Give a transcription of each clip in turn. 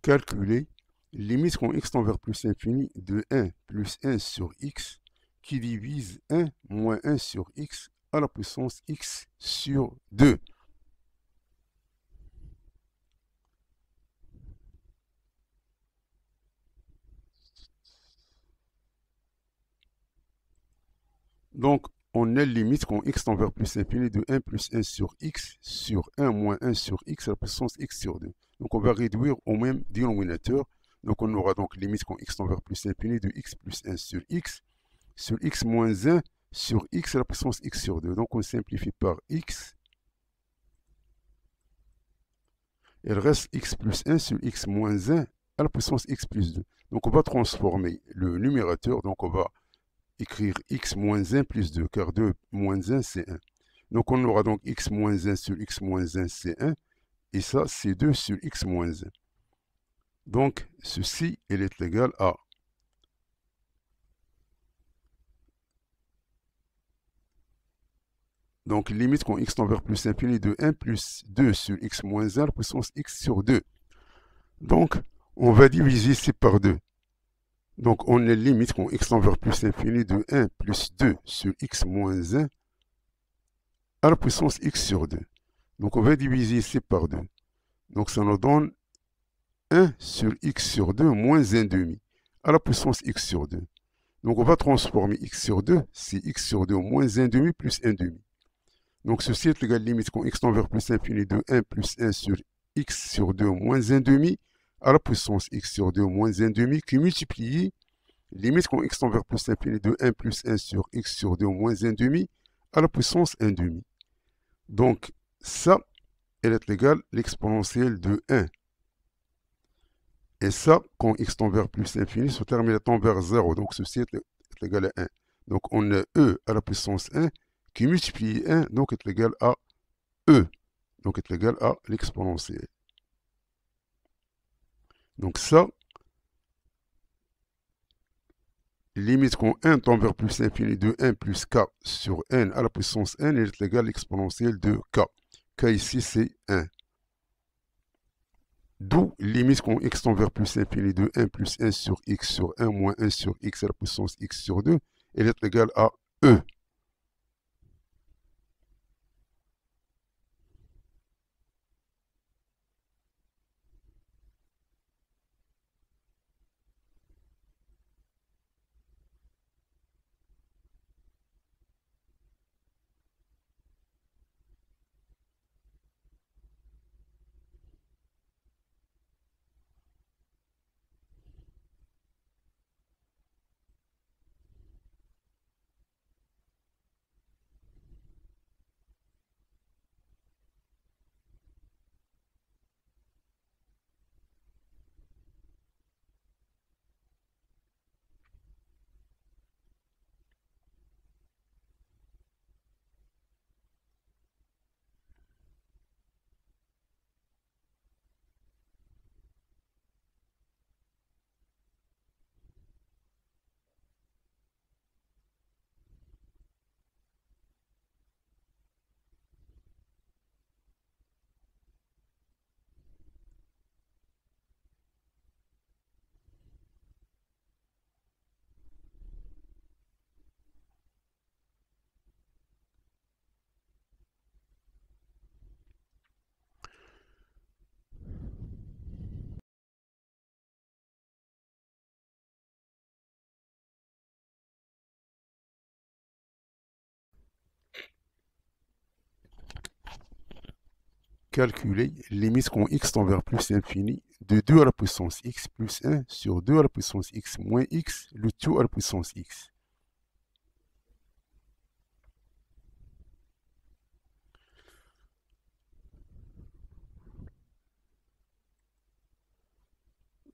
Calculer limite quand x tend vers plus infini de 1 plus 1 sur x qui divise 1 moins 1 sur x à la puissance x sur 2. Donc, on a limite quand x tend vers plus infini de 1 plus 1 sur x sur 1 moins 1 sur x à la puissance x sur 2. Donc, on va réduire au même dénominateur. Donc, on aura donc limite quand x tend vers plus infini de x plus 1 sur x moins 1 sur x à la puissance x sur 2. Donc, on simplifie par x. Il reste x plus 1 sur x moins 1 à la puissance x plus 2. Donc, on va transformer le numérateur. Donc, on va écrire x moins 1 plus 2, car 2 moins 1, c'est 1. Donc, on aura donc x moins 1 sur x moins 1, c'est 1. Et ça, c'est 2 sur x moins 1. Donc, ceci, il est égal à donc limite quand x tend vers plus infini de 1 plus 2 sur x moins 1 à la puissance x sur 2. Donc, on va diviser ici par 2. Donc, on est limite quand x tend vers plus infini de 1 plus 2 sur x moins 1 à la puissance x sur 2. Donc, on va diviser ici par 2. Donc, ça nous donne 1 sur x sur 2 moins 1 demi à la puissance x sur 2. Donc, on va transformer x sur 2, c'est x sur 2 moins 1 demi plus 1 demi. Donc, ceci est égal à limite quand x tend vers plus infini de 1 plus 1 sur x sur 2 moins 1 demi à la puissance x sur 2 moins 1 demi qui multiplie limite quand x tend vers plus infini de 1 plus 1 sur x sur 2 moins 1 demi à la puissance 1 demi. Donc, ça, elle est égale à l'exponentielle de 1. Et ça, quand x tend vers plus infini, ce terme est tend vers 0. Donc, ceci est égal à 1. Donc, on a e à la puissance 1 qui multiplie 1, donc est égal à e. Donc, est égal à l'exponentielle. Donc, ça, limite quand 1 tend vers plus infini de 1 plus k sur n à la puissance n, elle est égale à l'exponentielle de k. K ici, c'est 1. D'où limite quand x tend vers plus infini de 1 plus 1 sur x sur 1 moins 1 sur x à la puissance x sur 2, elle est égale à e. Calculer limite quand x tend vers plus infini de 2 à la puissance x plus 1 sur 2 à la puissance x moins x, le tout à la puissance x.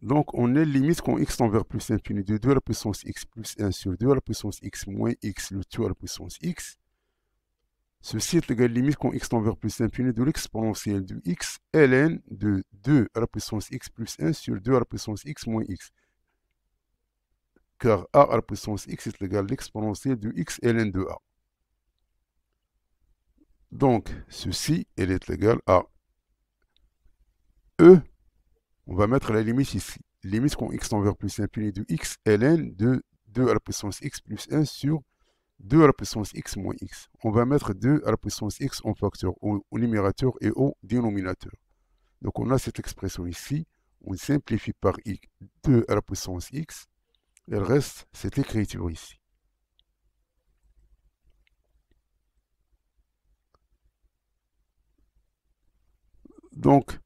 Donc, on est limite quand x tend vers plus infini de 2 à la puissance x plus 1 sur 2 à la puissance x moins x, le tout à la puissance x. Ceci est égal à limite quand x tend vers plus infini de l'exponentielle de x ln de 2 à la puissance x plus 1 sur 2 à la puissance x moins x. Car a à la puissance x est égal à l'exponentielle de x ln de a. Donc, ceci, elle est égal à e On va mettre la limite ici. Limite quand x tend vers plus infini de x ln de 2 à la puissance x plus 1 sur 2 à la puissance x moins x. On va mettre 2 à la puissance x en facteur au numérateur et au dénominateur. Donc on a cette expression ici. On simplifie par 2 à la puissance x. Il reste cette écriture ici. Donc,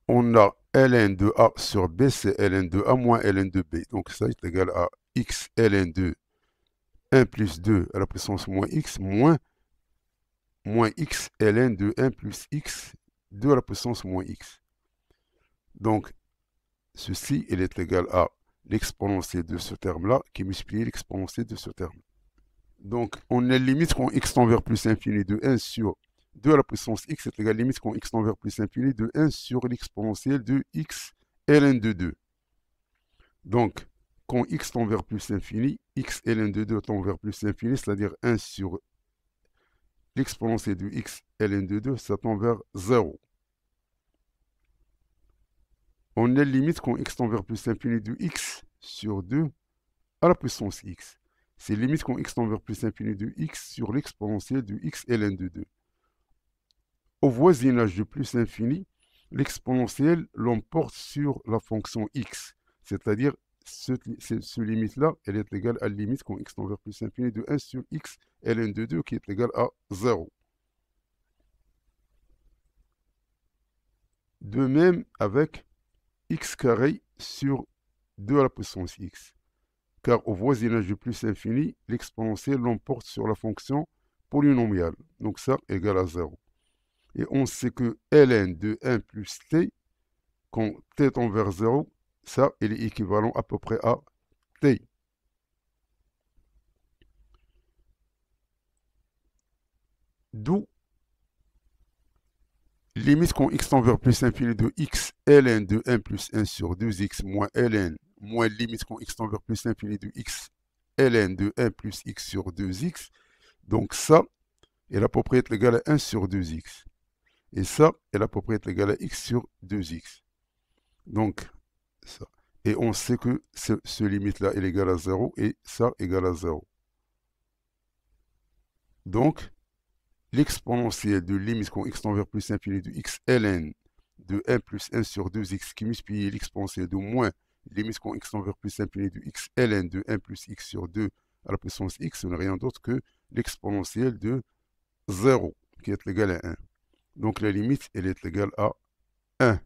on a ln de a sur b, c'est ln de a moins ln de b. Donc ça est égal à x ln de 1 plus 2 à la puissance moins x moins x ln de 1 plus x 2 à la puissance moins x. Donc, ceci, il est égal à l'exponentielle de ce terme-là qui multiplie l'exponentielle de ce terme. Donc, on a limite quand x tend vers plus infini de 1 sur 2 à la puissance x est égal à limite quand x tend vers plus infini de 1 sur l'exponentielle de x ln de 2. Donc, quand x tend vers plus infini, x ln de 2 tend vers plus infini, c'est-à-dire 1 sur l'exponentielle de x ln de 2, ça tend vers 0. On a limite quand x tend vers plus infini de x sur 2 à la puissance x. C'est limite quand x tend vers plus infini de x sur l'exponentielle de x ln de 2. Au voisinage de plus infini, l'exponentielle l'emporte sur la fonction x, c'est-à-dire ce limite-là, elle est égale à la limite quand x tend vers plus infini de 1 sur x ln de 2 qui est égal à 0. De même avec x carré sur 2 à la puissance x. Car au voisinage de plus infini, l'exponentielle l'emporte sur la fonction polynomiale. Donc ça égale à 0. Et on sait que ln de 1 plus t, quand t tend vers 0, ça, il est équivalent à peu près à t. D'où limite quand x tend vers plus infini de x ln de 1 plus 1 sur 2x moins ln moins limite quand x tend vers plus infini de x ln de 1 plus x sur 2x. Donc ça, et la propriété égale à 1 sur 2x. Et ça, et la propriété égale à x sur 2x. Donc, ça. Et on sait que ce limite-là est égal à 0 et ça égale à 0. Donc, l'exponentielle de limite quand x tend vers plus infini de x ln de 1 plus 1 sur 2x qui multiplie l'exponentielle de moins limite quand x tend vers plus infini de x ln de 1 plus x sur 2 à la puissance x, ce n'est rien d'autre que l'exponentielle de 0 qui est égal à 1. Donc la limite, elle est égale à 1.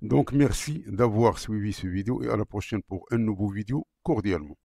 Donc merci d'avoir suivi cette vidéo et à la prochaine pour un nouveau vidéo cordialement.